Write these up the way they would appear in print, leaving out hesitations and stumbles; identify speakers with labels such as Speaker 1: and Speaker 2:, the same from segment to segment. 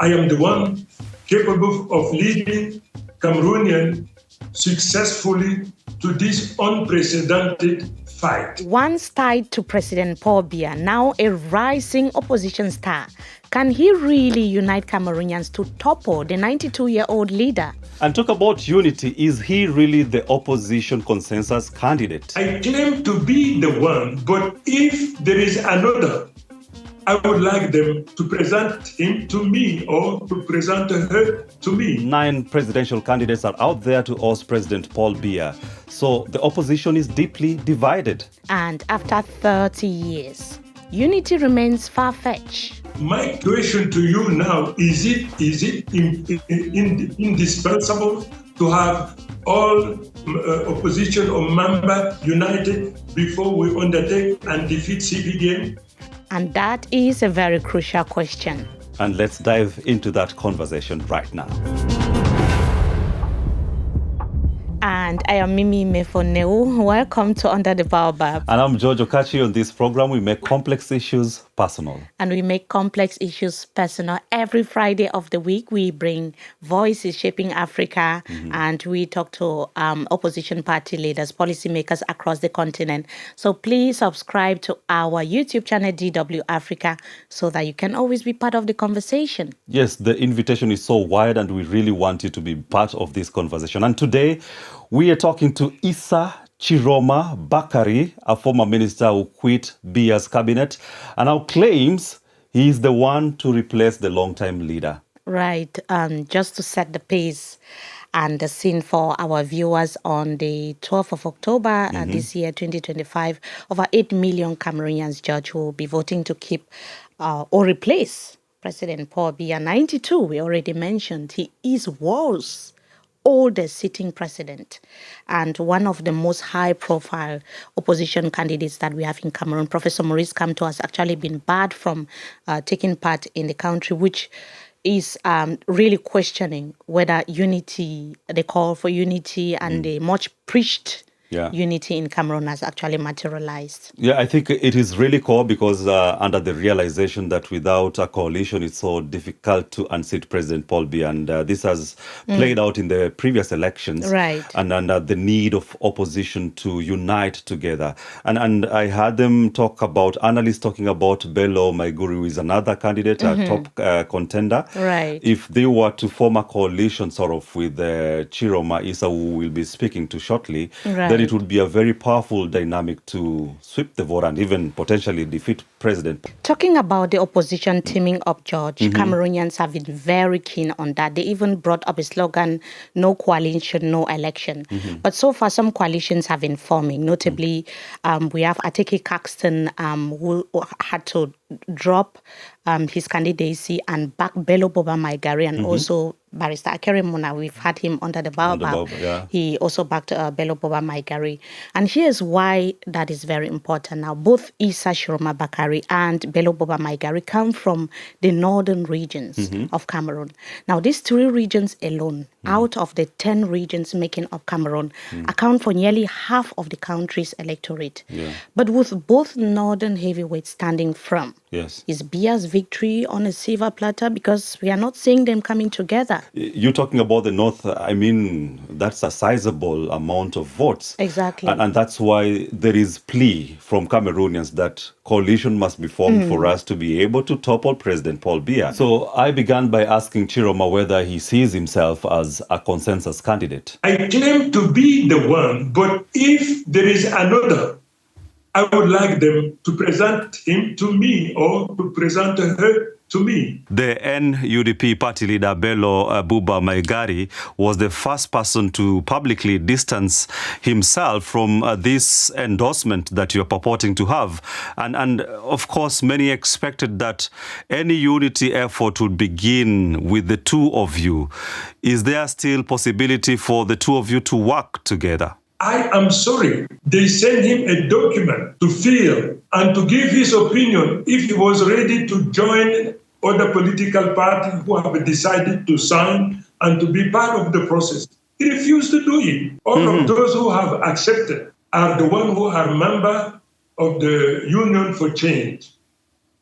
Speaker 1: I am the one capable of leading Cameroonians successfully to this unprecedented fight.
Speaker 2: Once tied to President Paul Biya, now a rising opposition star, can he really unite Cameroonians to topple the 92-year-old leader?
Speaker 3: And talk about unity, is he really the opposition consensus candidate?
Speaker 1: I claim to be the one, but if there is another, I would like them to present him to me or to present her to me.
Speaker 3: 9 presidential candidates are out there to oust President Paul Biya. So the opposition is deeply divided.
Speaker 2: And after 30 years, unity remains far-fetched.
Speaker 1: My question to you now, is it indispensable to have all opposition or member united before we undertake and defeat CPDM?
Speaker 2: And that is a very crucial question.
Speaker 3: And let's dive into that conversation right now.
Speaker 2: And I am Mimi Mefoneu. Welcome to Under the Baobab.
Speaker 3: And I'm George Okachi. On this program, we make complex issues personal.
Speaker 2: And we make complex issues personal. Every Friday of the week, we bring Voices Shaping Africa, and we talk to opposition party leaders, policymakers across the continent. So please subscribe to our YouTube channel, DW Africa, so that you can always be part of the conversation.
Speaker 3: Yes, the invitation is so wide, and we really want you to be part of this conversation. And today, we are talking to Issa Tchiroma Bakary, a former minister who quit Biya's cabinet and now claims he is the one to replace the longtime leader.
Speaker 2: Right. Just to set the pace and the scene for our viewers, on the 12th of October this year, 2025, over 8 million Cameroonians, Judge, will be voting to keep or replace President Paul Biya. 92, we already mentioned. He is worse. Oldest sitting president and one of the most high-profile opposition candidates that we have in Cameroon. Professor Maurice Kamto has actually been barred from taking part in the country, which is really questioning whether unity, the call for unity and the much preached unity in Cameroon has actually materialized.
Speaker 3: Yeah, I think it is really core because under the realization that without a coalition, it's so difficult to unseat President Paul Biya. And this has played out in the previous elections.
Speaker 2: Right. And
Speaker 3: under the need of opposition to unite together. And I heard them talk about, analysts talking about Bello Maiguri, who is another candidate, a top contender.
Speaker 2: Right.
Speaker 3: If they were to form a coalition sort of with Tchiroma Issa, who we'll be speaking to shortly, then it would be a very powerful dynamic to sweep the vote and even potentially defeat President.
Speaker 2: Talking about the opposition teaming up, George, Cameroonians have been very keen on that. They even brought up a slogan, no coalition, no election. But so far, some coalitions have been forming. Notably, we have Ateke Caxton, who had to drop his candidacy and back Bello Boba Maigari, and also Barrister Akere Mona. We've had him under the Baobab. He also backed Bello Boba Maigari. And here's why that is very important. Now, both Issa Tchiroma Bakary and Bello Boba Maigari come from the northern regions of Cameroon. Now, these 3 regions alone, out of the 10 regions making up Cameroon, account for nearly half of the country's electorate. But with both northern heavyweights standing firm, is Biya's victory on a silver platter? Because we are not seeing them coming together.
Speaker 3: You're talking about the North. I mean, that's a sizable amount of votes.
Speaker 2: Exactly.
Speaker 3: And that's why there is plea from Cameroonians that coalition must be formed for us to be able to topple President Paul Biya. So I began by asking Tchiroma whether he sees himself as a consensus candidate.
Speaker 1: I claim to be the one, but if there is another, I would like them to present him to me or to present her to me.
Speaker 3: The NUDP party leader Bello Boba Maigari was the first person to publicly distance himself from this endorsement that you're purporting to have. And of course, many expected that any unity effort would begin with the two of you. Is there still possibility for the two of you to work together?
Speaker 1: I am sorry. They sent him a document to fill and to give his opinion if he was ready to join other political parties who have decided to sign and to be part of the process. He refused to do it. All of those who have accepted are the ones who are members of the Union for Change.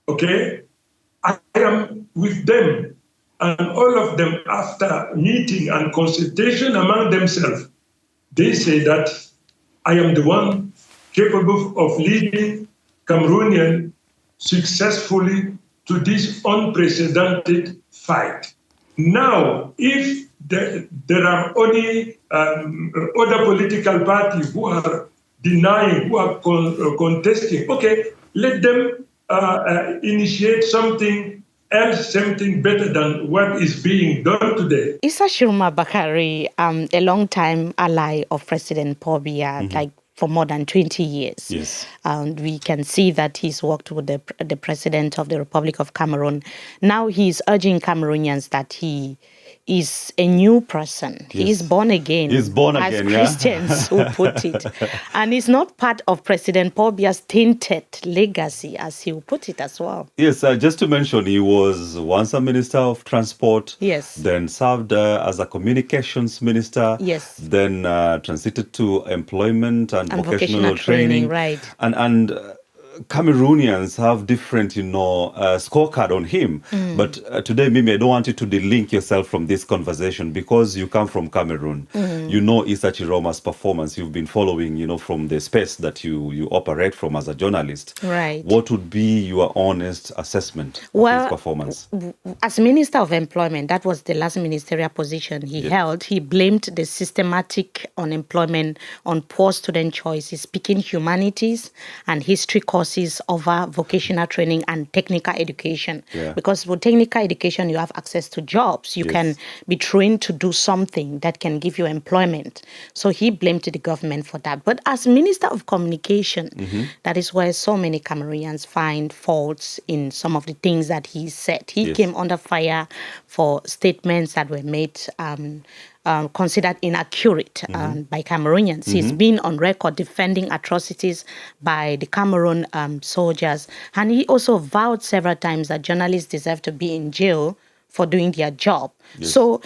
Speaker 1: Okay? I am with them. And all of them, after meeting and consultation among themselves, they say that I am the one capable of leading Cameroonian successfully to this unprecedented fight. Now, if there are only other political parties who are denying, who are contesting, okay, let them initiate something else, something better than what is being done today.
Speaker 2: Issa Tchiroma Bakary, a long-time ally of President Paul Biya, like for more than 20 years.
Speaker 3: Yes.
Speaker 2: And we can see that he's worked with the President of the Republic of Cameroon. Now he's urging Cameroonians that he is a new person. Yes. He is born again.
Speaker 3: He's born
Speaker 2: as
Speaker 3: again,
Speaker 2: Christians who put it. And he's not part of President Paul Biya's tainted legacy, as he will put it as well.
Speaker 3: Yes, just to mention, he was once a Minister of Transport.
Speaker 2: Yes.
Speaker 3: Then served as a Communications Minister.
Speaker 2: Yes.
Speaker 3: Then transited to Employment and vocational training.
Speaker 2: Right.
Speaker 3: And Cameroonians have different, scorecard on him. But today, Mimi, I don't want you to delink yourself from this conversation because you come from Cameroon. You know Issa Tchiroma's performance. You've been following, from the space that you operate from as a journalist.
Speaker 2: Right.
Speaker 3: What would be your honest assessment of his performance?
Speaker 2: As Minister of Employment, that was the last ministerial position he held. He blamed the systematic unemployment on poor student choices, picking humanities and history courses over vocational training and technical education.
Speaker 3: Yeah.
Speaker 2: Because with technical education, you have access to jobs. You can be trained to do something that can give you employment. So he blamed the government for that. But as Minister of Communication, that is where so many Cameroonians find faults in some of the things that he said. He came under fire for statements that were made considered inaccurate by Cameroonians. He's been on record defending atrocities by the Cameroon soldiers. And he also vowed several times that journalists deserve to be in jail for doing their job. Yes. So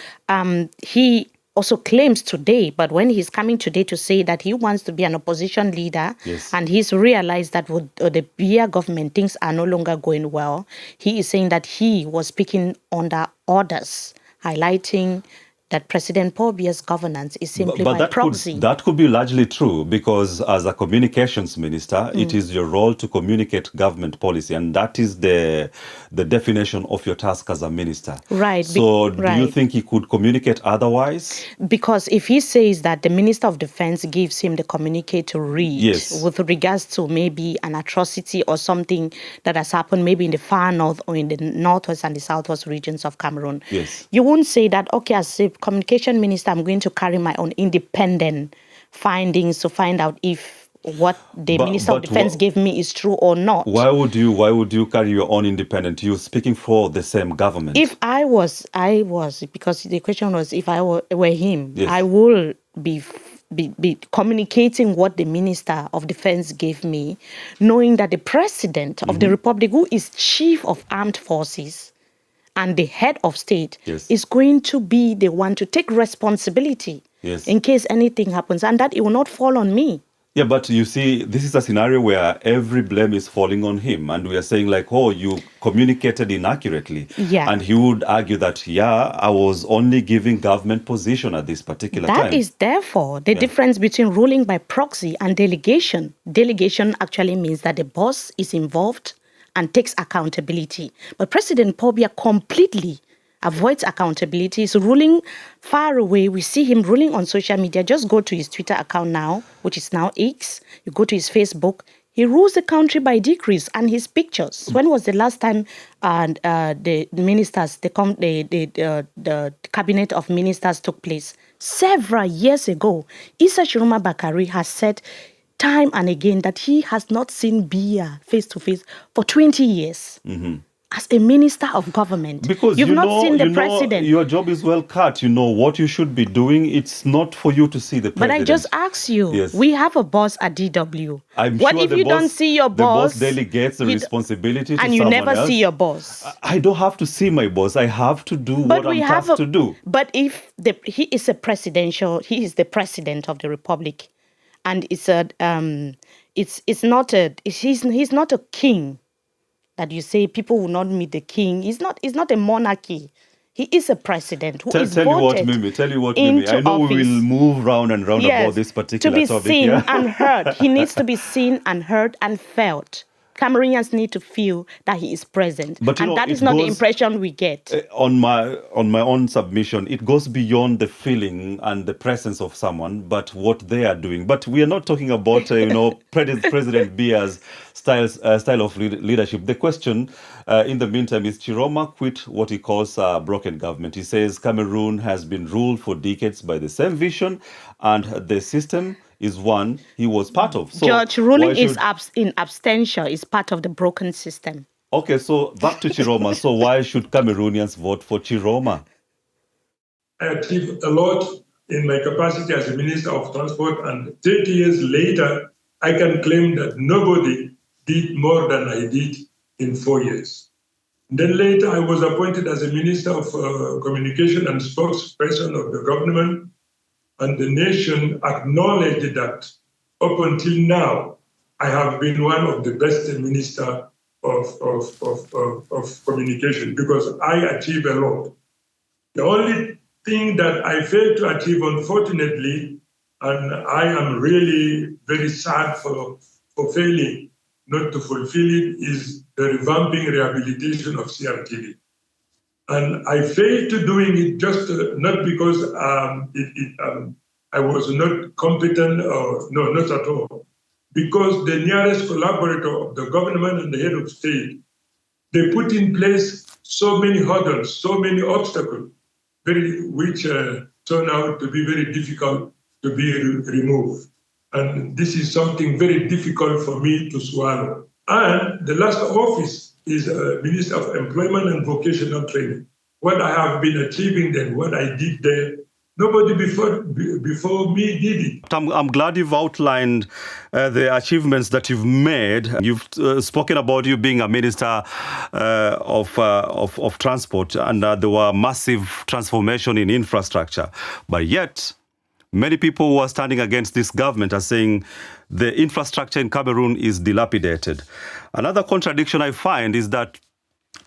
Speaker 2: he also claims today, but when he's coming today to say that he wants to be an opposition leader, and he's realized that with the Biya government, things are no longer going well, he is saying that he was speaking under orders, highlighting that President Paul Biya's governance is simply by proxy.
Speaker 3: That could be largely true because as a communications minister, it is your role to communicate government policy, and that is the definition of your task as a minister.
Speaker 2: Right.
Speaker 3: So do you think he could communicate otherwise?
Speaker 2: Because if he says that the Minister of Defense gives him the communique to read with regards to maybe an atrocity or something that has happened maybe in the far north or in the northwest and the southwest regions of Cameroon, you won't say that, okay, as a communication minister, I'm going to carry my own independent findings to find out if what the Minister of Defense gave me is true or not.
Speaker 3: Why would you carry your own independent? You're speaking for the same government.
Speaker 2: If I was, because the question was if I were him, I will be communicating what the Minister of Defense gave me, knowing that the President of the Republic, who is Chief of Armed Forces and the head of state, is going to be the one to take responsibility in case anything happens, and that it will not fall on me.
Speaker 3: Yeah, but you see, this is a scenario where every blame is falling on him. And we are saying like, oh, you communicated inaccurately. Yeah. And he would argue that, I was only giving government position at this particular time.
Speaker 2: That is therefore the difference between ruling by proxy and delegation. Delegation actually means that the boss is involved and takes accountability. But President Paul Biya completely avoids accountability. He's ruling far away. We see him ruling on social media. Just go to his Twitter account now, which is now X. You go to his Facebook. He rules the country by decrees and his pictures. When was the last time the ministers, the cabinet of ministers took place? Several years ago. Issa Tchiroma Bakary has said time and again that he has not seen Biya face to face for 20 years. As a minister of government,
Speaker 3: because
Speaker 2: you've not seen the president.
Speaker 3: Your job is well cut. You know what you should be doing. It's not for you to see the president.
Speaker 2: But I just asked you. We have a boss at DW.
Speaker 3: What
Speaker 2: if you don't see your boss?
Speaker 3: The boss delegates the responsibility to someone else.
Speaker 2: And you never see your boss.
Speaker 3: I don't have to see my boss. I have to do what I'm tasked to do.
Speaker 2: But if he is the president of the republic, and he's not a king. That you say people will not meet the king. It's not a monarchy. He is a president who is
Speaker 3: tell you what,
Speaker 2: voted
Speaker 3: Mimi. Tell you what,
Speaker 2: into
Speaker 3: Mimi. I know
Speaker 2: office.
Speaker 3: we will move round and round about this particular
Speaker 2: topic.
Speaker 3: topic.
Speaker 2: To be seen and heard. He needs to be seen and heard and felt. Cameroonians need to feel that he is present.
Speaker 3: But
Speaker 2: and that is not the impression we get.
Speaker 3: On my own submission, it goes beyond the feeling and the presence of someone, but what they are doing. But we are not talking about, President Biya's style of leadership. The question, in the meantime, is Tchiroma quit what he calls a broken government. He says Cameroon has been ruled for decades by the same vision, and the system is one he was part of. So
Speaker 2: George, ruling is in absentia is part of the broken system.
Speaker 3: Okay, so back to Tchiroma. So why should Cameroonians vote for Tchiroma?
Speaker 1: I achieved a lot in my capacity as a Minister of Transport, and 30 years later, I can claim that nobody did more than I did in 4 years. Then later, I was appointed as a Minister of Communication and spokesperson of the government, and the nation acknowledged that up until now, I have been one of the best ministers of communication because I achieved a lot. The only thing that I failed to achieve, unfortunately, and I am really very sad for failing not to fulfill it, is the revamping rehabilitation of CRTV. And I failed to doing it just not because I was not competent, or no, not at all. Because the nearest collaborator of the government and the head of state, they put in place so many hurdles, so many obstacles, which turn out to be very difficult to be removed. And this is something very difficult for me to swallow. And the last office is Minister of Employment and Vocational Training. What I have been achieving then, what I did there, nobody before me did it.
Speaker 3: I'm glad you've outlined the achievements that you've made. You've spoken about you being a minister of transport, and there were massive transformation in infrastructure. But yet, many people who are standing against this government are saying the infrastructure in Cameroon is dilapidated. Another contradiction I find is that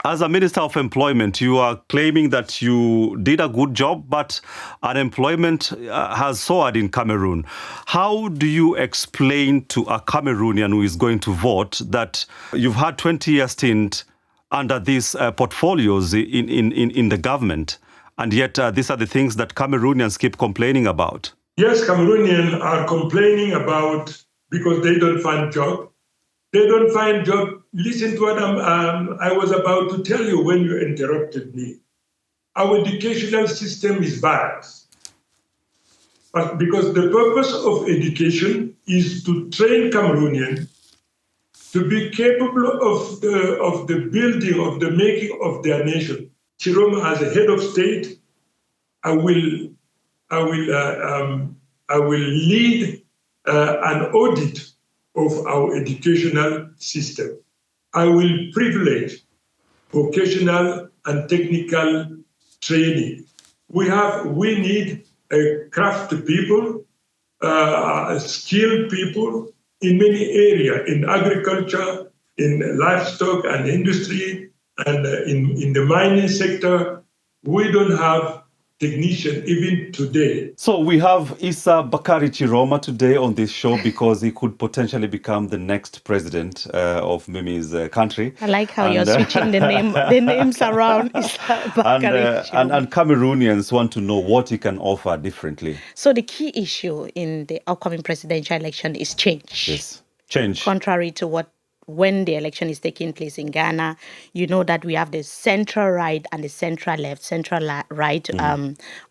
Speaker 3: as a Minister of Employment, you are claiming that you did a good job, but unemployment has soared in Cameroon. How do you explain to a Cameroonian who is going to vote that you've had 20-year stint under these portfolios in the government, and yet these are the things that Cameroonians keep complaining about?
Speaker 1: Yes, Cameroonians are complaining about because they don't find job. They don't find job. Listen to what I was about to tell you when you interrupted me. Our educational system is bad. But because the purpose of education is to train Cameroonians to be capable of the building, of the making of their nation. Tchiroma, as a head of state, I will lead an audit of our educational system. I will privilege vocational and technical training. We need craft people, skilled people in many areas, in agriculture, in livestock and industry, and in the mining sector. We don't have technician even today.
Speaker 3: So we have Issa Bakary Tchiroma today on this show because he could potentially become the next president of Mimi's country.
Speaker 2: I like how you're switching the names around. Issa Bakary
Speaker 3: and Cameroonians want to know what he can offer differently.
Speaker 2: So the key issue in the upcoming presidential election is change.
Speaker 3: Yes, change.
Speaker 2: Contrary to when the election is taking place in Ghana, you know that we have the central right and the central left. Central right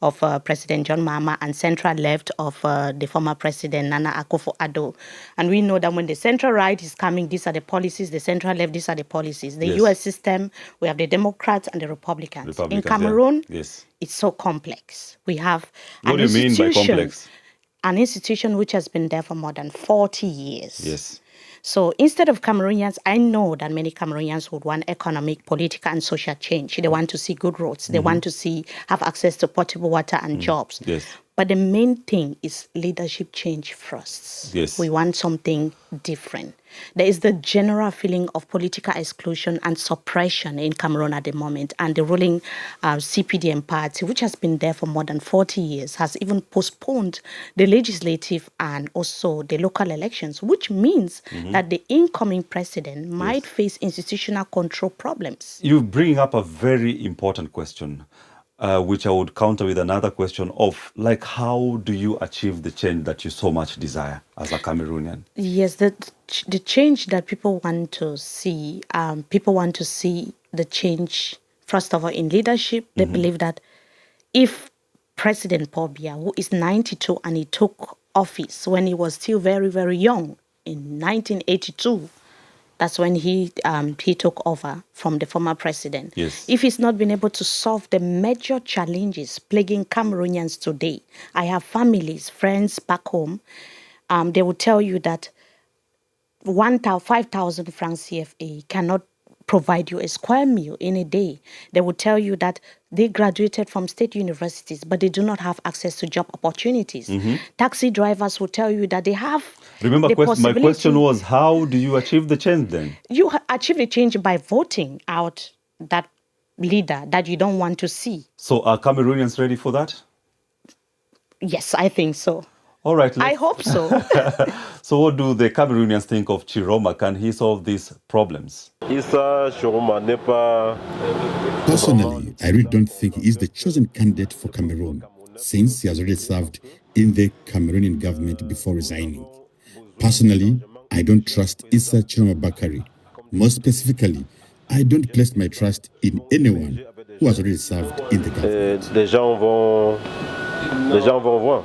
Speaker 2: of President John Mahama and central left of the former President Nana Akufo-Addo. And we know that when the central right is coming, these are the policies. The central left, these are the policies. The US system, we have the Democrats and the Republicans. In Cameroon, it's so complex. We have
Speaker 3: what do you mean by complex?
Speaker 2: An institution which has been there for more than 40 years.
Speaker 3: Yes.
Speaker 2: So instead of Cameroonians, I know that many Cameroonians would want economic, political, and social change. They want to see good roads. They want to have access to potable water and jobs.
Speaker 3: Yes.
Speaker 2: But the main thing is leadership change first.
Speaker 3: Yes.
Speaker 2: We want something different. There is the general feeling of political exclusion and suppression in Cameroon at the moment. And the ruling CPDM party, which has been there for more than 40 years, has even postponed the legislative and also the local elections, which means that the incoming president might face institutional control problems.
Speaker 3: You bring up a very important question, which I would counter with another question of, like, how do you achieve the change that you so much desire as a Cameroonian?
Speaker 2: Yes, the change that people want to see the change, first of all, in leadership. They believe that if President Paul Biya, who is 92 and he took office when he was still very, very young in 1982, that's when he took over from the former president.
Speaker 3: Yes.
Speaker 2: If he's not been able to solve the major challenges plaguing Cameroonians today, I have families, friends back home, they will tell you that 5,000 francs CFA cannot provide you a square meal in a day. They will tell you that they graduated from state universities, but they do not have access to job opportunities. Taxi drivers will tell you that they have.
Speaker 3: Remember, my question was, how do you achieve the change then?
Speaker 2: You achieve the change by voting out that leader that you don't want to see.
Speaker 3: So are Cameroonians ready for that?
Speaker 2: Yes, I think so.
Speaker 3: All right.
Speaker 2: I hope so.
Speaker 3: So what do the Cameroonians think of Tchiroma? Can he solve these problems?
Speaker 4: Issa Tchiroma n'est pas...
Speaker 5: Personally, I really don't think he is the chosen candidate for Cameroon, since he has already served in the Cameroonian government before resigning. Personally, I don't trust Issa Tchiroma Bakary. More specifically, I don't place my trust in anyone who has already served in the government.
Speaker 4: Les gens vont voir.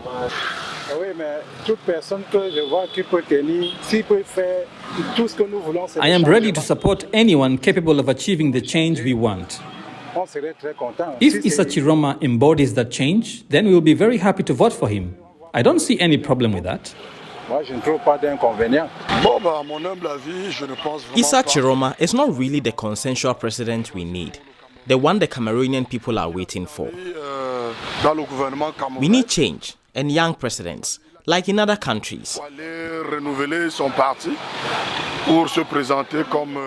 Speaker 6: I am ready to support anyone capable of achieving the change we want. If Issa Tchiroma embodies that change, then we will be very happy to vote for him. I don't see any problem with that.
Speaker 7: Issa Tchiroma is not really the consensual president we need, the one the Cameroonian people are waiting for. We need change and young presidents, like in other countries.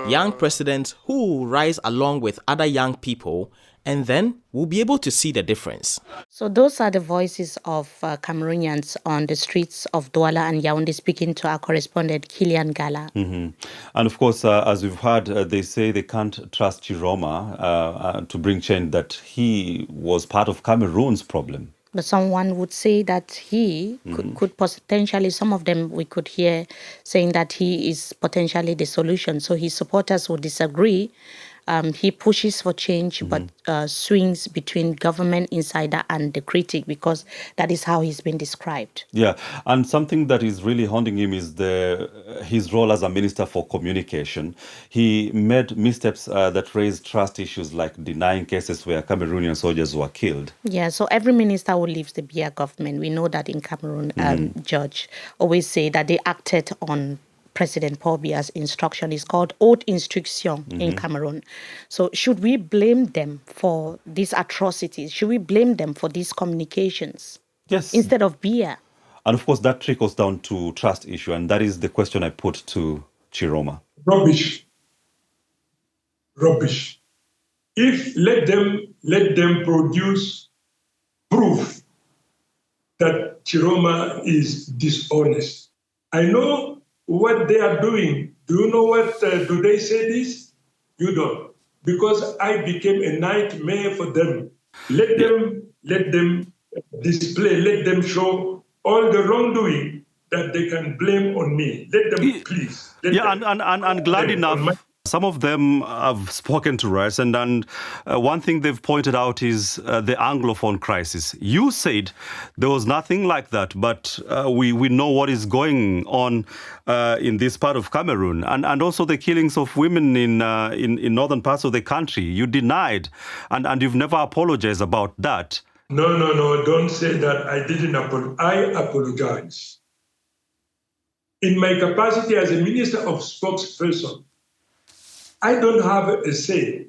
Speaker 7: Young presidents who will rise along with other young people, and then we'll be able to see the difference.
Speaker 2: So those are the voices of Cameroonians on the streets of Douala and Yaoundé, speaking to our correspondent, Kilian Gala.
Speaker 3: And of course, as we've heard, they say they can't trust Tchiroma to bring change, that he was part of Cameroon's problem.
Speaker 2: But someone would say that he could potentially, some of them we could hear saying that he is potentially the solution. So his supporters would disagree. He pushes for change, but swings between government insider and the critic, because that is how he's been described. Yeah,
Speaker 3: and something that is really haunting him is his role as a minister for communication. He made missteps that raised trust issues, like denying cases where Cameroonian soldiers were killed. Yeah, so every minister who leaves the Biya government, we know that in Cameroon, Judge always say that they acted on President Paul Biya's instruction. Is called haute instruction in Cameroon. So should we blame them for these atrocities? Should we blame them for these communications? Yes. Instead of Biya? And of course, that trickles down to trust issue. And that is the question I put to Tchiroma.
Speaker 1: Rubbish. If let them produce proof that Tchiroma is dishonest. I know what they are doing. Do you know what, do they say this? You don't. Because I became a nightmare for them. Let them display, let them show all the wrongdoing that they can blame on me. Let them, please.
Speaker 3: And glad enough, some of them have spoken to us, and one thing they've pointed out is the Anglophone crisis. You said there was nothing like that, but we know what is going on in this part of Cameroon, and also the killings of women in northern parts of the country. You denied, and you've never apologized about that.
Speaker 1: No, don't say that. I didn't apologize. I apologize. In my capacity as a minister of spokesperson, I don't have a say.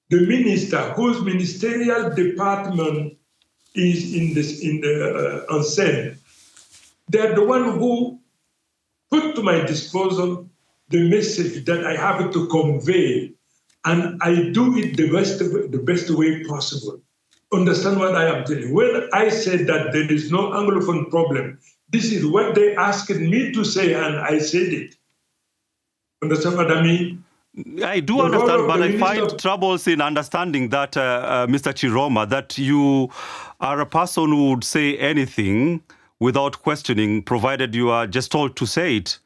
Speaker 1: The minister whose ministerial department is in the unsaid. They are the one who put to my disposal the message that I have to convey, and I do it the best way possible. Understand what I am telling you. When I said that there is no Anglophone problem, this is what they asked me to say, and I said it. Understand what I mean?
Speaker 3: I do understand, but I find troubles in understanding that, Mr. Tchiroma, that you are a person who would say anything without questioning, provided you are just told to say it.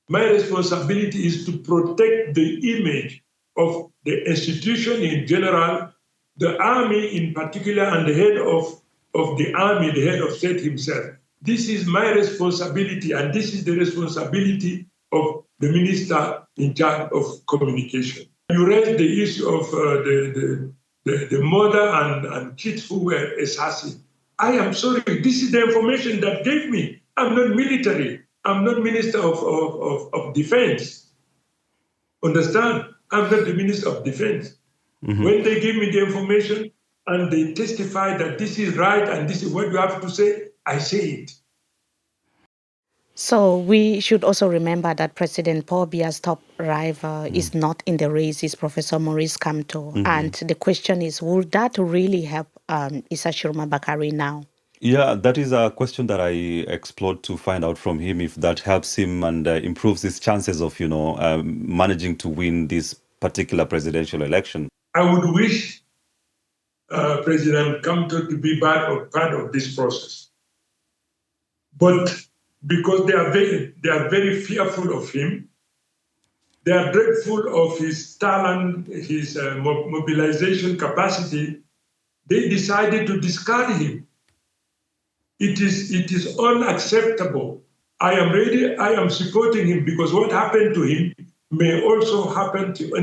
Speaker 1: My responsibility is to protect the image of the institution in general, the army in particular, and the head of the army, the head of state himself. This is my responsibility, and this is the responsibility of the minister in charge of communication. You raised the issue of the mother and kids who were assassinated. I am sorry, this is the information that gave me. I'm not military. I'm not Minister of Defense. Understand? I'm not the Minister of Defense. Mm-hmm. When they give me the information and they testify that this is right and this is what you have to say, I say it.
Speaker 2: So we should also remember that President Paul Biya's top rival is not in the race, is Professor Maurice Kamto. Mm-hmm. And the question is, will that really help Issa Tchiroma Bakary now?
Speaker 3: Yeah, that is a question that I explored to find out from him if that helps him and improves his chances of, managing to win this particular presidential election.
Speaker 1: I would wish President Kamto to be part of this process. But because they are very fearful of him, they are dreadful of his talent, his mobilization capacity, they decided to discard him. It is unacceptable. I am supporting him because what happened to him may also happen to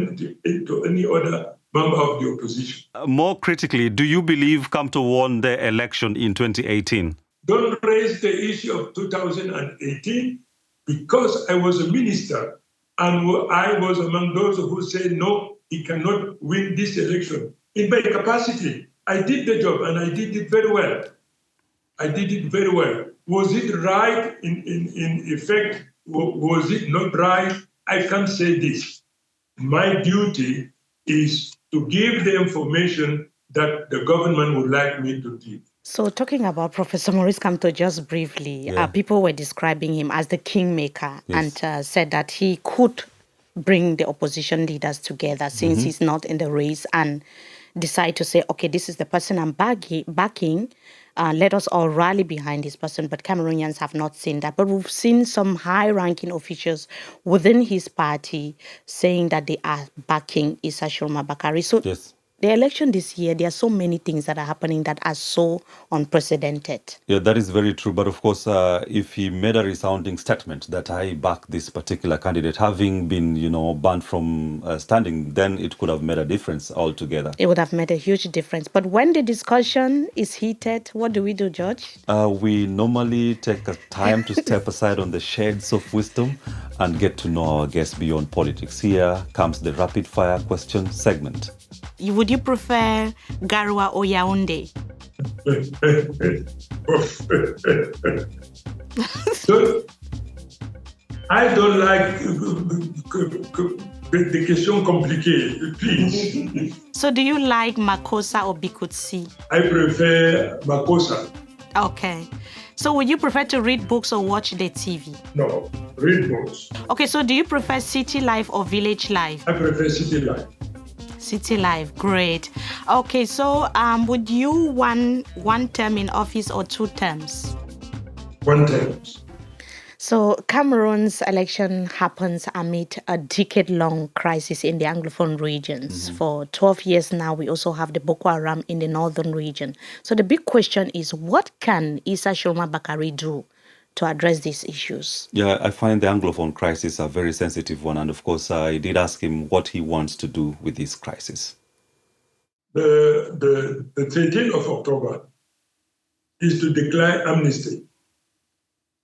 Speaker 1: any other member of the opposition.
Speaker 3: More critically, do you believe Kamto won the election in 2018?
Speaker 1: Don't raise the issue of 2018 because I was a minister and I was among those who said, no, he cannot win this election. In my capacity, I did the job and I did it very well. Was it right in effect? Was it not right? I can't say this. My duty is to give the information that the government would like me to give.
Speaker 2: So talking about Professor Maurice Kamto just briefly, people were describing him as the kingmaker and said that he could bring the opposition leaders together since he's not in the race and decide to say, okay, this is the person I'm backing. Let us all rally behind this person. But Cameroonians have not seen that. But we've seen some high-ranking officials within his party saying that they are backing Issa Tchiroma Bakary. So the election this year, there are so many things that are happening that are so unprecedented.
Speaker 3: Yeah, that is very true. But of course, if he made a resounding statement that I back this particular candidate, having been, banned from standing, then it could have made a difference altogether.
Speaker 2: It would have made a huge difference. But when the discussion is heated, what do we do, George?
Speaker 3: We normally take a time to step aside on the shades of wisdom and get to know our guests beyond politics. Here comes the rapid fire question segment.
Speaker 2: Would you prefer Garoua or Yaoundé?
Speaker 1: I don't like the question complicated, please.
Speaker 2: So do you like Makossa or Bikutsi?
Speaker 1: I prefer Makossa.
Speaker 2: Okay. So would you prefer to read books or watch the TV?
Speaker 1: No, read books.
Speaker 2: Okay, so do you prefer city life or village life?
Speaker 1: I prefer city life.
Speaker 2: City life, great. Okay, so would you want one term in office or 2 terms?
Speaker 1: 1 term.
Speaker 2: So Cameroon's election happens amid a decade-long crisis in the Anglophone regions. For 12 years now, we also have the Boko Haram in the northern region. So the big question is, what can Issa Tchiroma Bakary do to address these issues? Yeah,
Speaker 3: I find the Anglophone crisis a very sensitive one. And of course, I did ask him what he wants to do with this crisis.
Speaker 1: The 13th of October is to declare amnesty.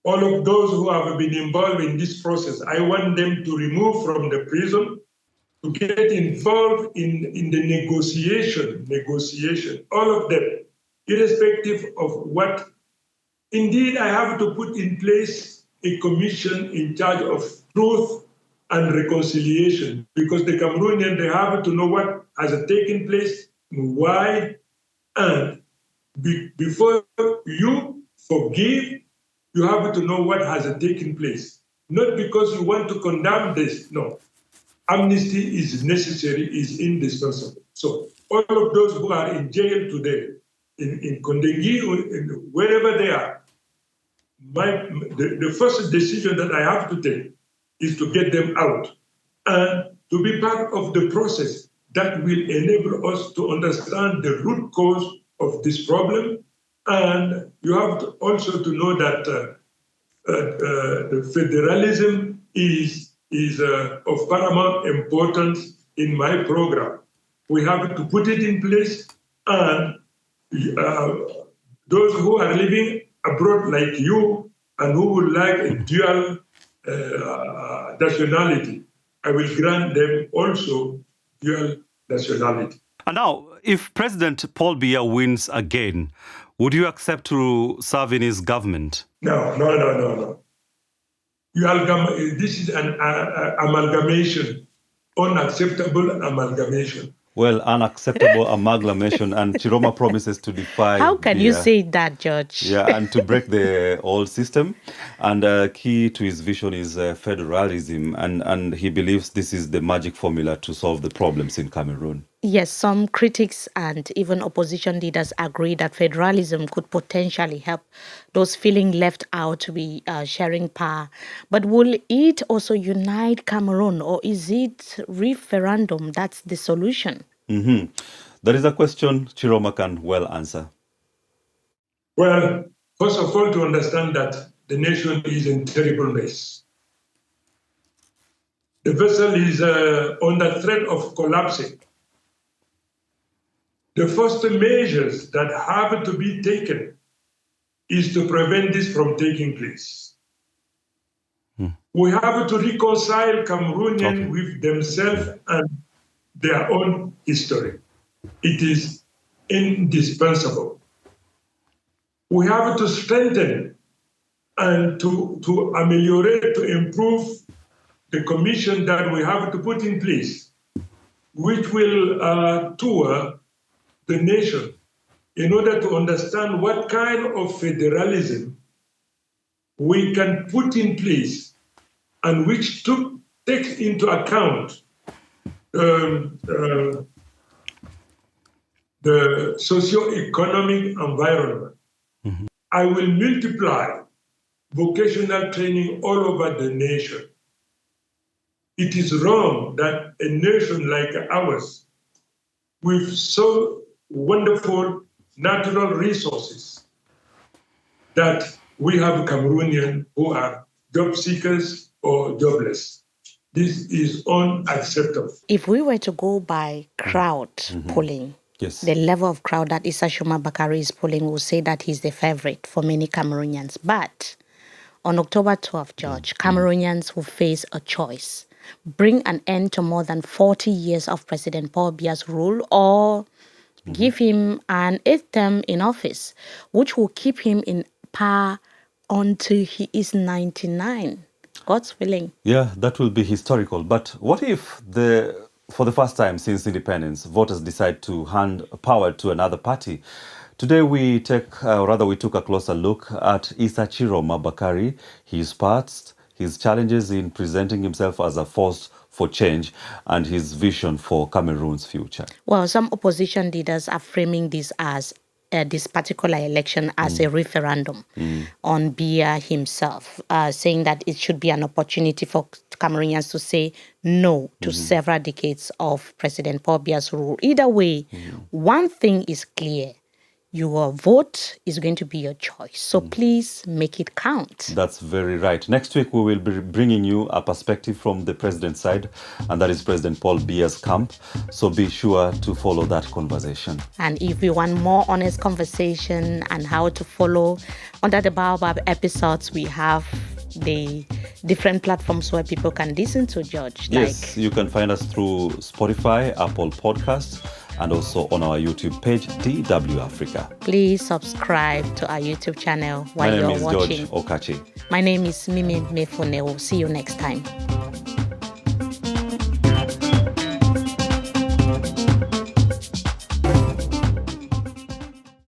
Speaker 1: All of those who have been involved in this process, I want them to remove from the prison, to get involved in the negotiation, all of them, irrespective of what. Indeed, I have to put in place a commission in charge of truth and reconciliation, because the Cameroonians, they have to know what has taken place, why, and before you forgive, you have to know what has taken place. Not because you want to condemn this, no. Amnesty is necessary, is indispensable. So all of those who are in jail today, in Kondengi, wherever they are, the first decision that I have to take is to get them out and to be part of the process that will enable us to understand the root cause of this problem. And you have to also to know that the federalism is of paramount importance in my program. We have to put it in place, and those who are living abroad like you and who would like a dual nationality, I will grant them also dual nationality.
Speaker 3: And now, if President Paul Biya wins again, would you accept to serve in his government?
Speaker 1: No. This is an amalgamation, unacceptable amalgamation.
Speaker 3: Well, unacceptable amalgamation, and Tchiroma promises to defy.
Speaker 2: How can you say that, George?
Speaker 3: Yeah, and to break the old system. And key to his vision is federalism, and he believes this is the magic formula to solve the problems in Cameroon.
Speaker 2: Yes, some critics and even opposition leaders agree that federalism could potentially help those feeling left out to be sharing power. But will it also unite Cameroon, or is it referendum that's the solution?
Speaker 3: Mm-hmm. That is a question Tchiroma can well answer.
Speaker 1: Well, first of all, to understand that the nation is in terrible mess. The vessel is under threat of collapsing. The first measures that have to be taken is to prevent this from taking place. We have to reconcile Cameroonians with themselves and their own history. It is indispensable. We have to strengthen and to ameliorate, to improve the commission that we have to put in place, which will tour the nation in order to understand what kind of federalism we can put in place and which takes into account the socio-economic environment. Mm-hmm. I will multiply vocational training all over the nation. It is wrong that a nation like ours, with so wonderful natural resources, that we have Cameroonians who are job seekers or jobless. This is unacceptable.
Speaker 2: If we were to go by crowd polling,
Speaker 3: yes,
Speaker 2: the level of crowd that Issa Tchiroma Bakary is polling will say that he's the favorite for many Cameroonians. But on October 12th, George, Cameroonians will face a choice: bring an end to more than 40 years of President Paul Biya's rule, or give him an 8th term in office, which will keep him in power until he is 99. God's willing.
Speaker 3: Yeah, that will be historical. But what if for the first time since independence, voters decide to hand power to another party? Today we took a closer look at Issa Tchiroma Bakary, his past, his challenges in presenting himself as a force for change, and his vision for Cameroon's future.
Speaker 2: Well, some opposition leaders are framing this as this particular election as a referendum on Biya himself, saying that it should be an opportunity for Cameroonians to say no to several decades of President Paul Biya's rule. Either way, one thing is clear: your vote is going to be your choice. So please make it count.
Speaker 3: That's very right. Next week, we will be bringing you a perspective from the president's side, and that is President Paul Biya's camp. So be sure to follow that conversation.
Speaker 2: And if you want more honest conversation and how to follow Under the Baobab episodes, we have the different platforms where people can listen to George.
Speaker 3: Yes, you can find us through Spotify, Apple Podcasts, and also on our YouTube page, DW Africa.
Speaker 2: Please subscribe to our YouTube channel while
Speaker 3: My name
Speaker 2: you're
Speaker 3: is
Speaker 2: watching.
Speaker 3: George Okachi.
Speaker 2: My name is Mimi Mefoneo. See you next time.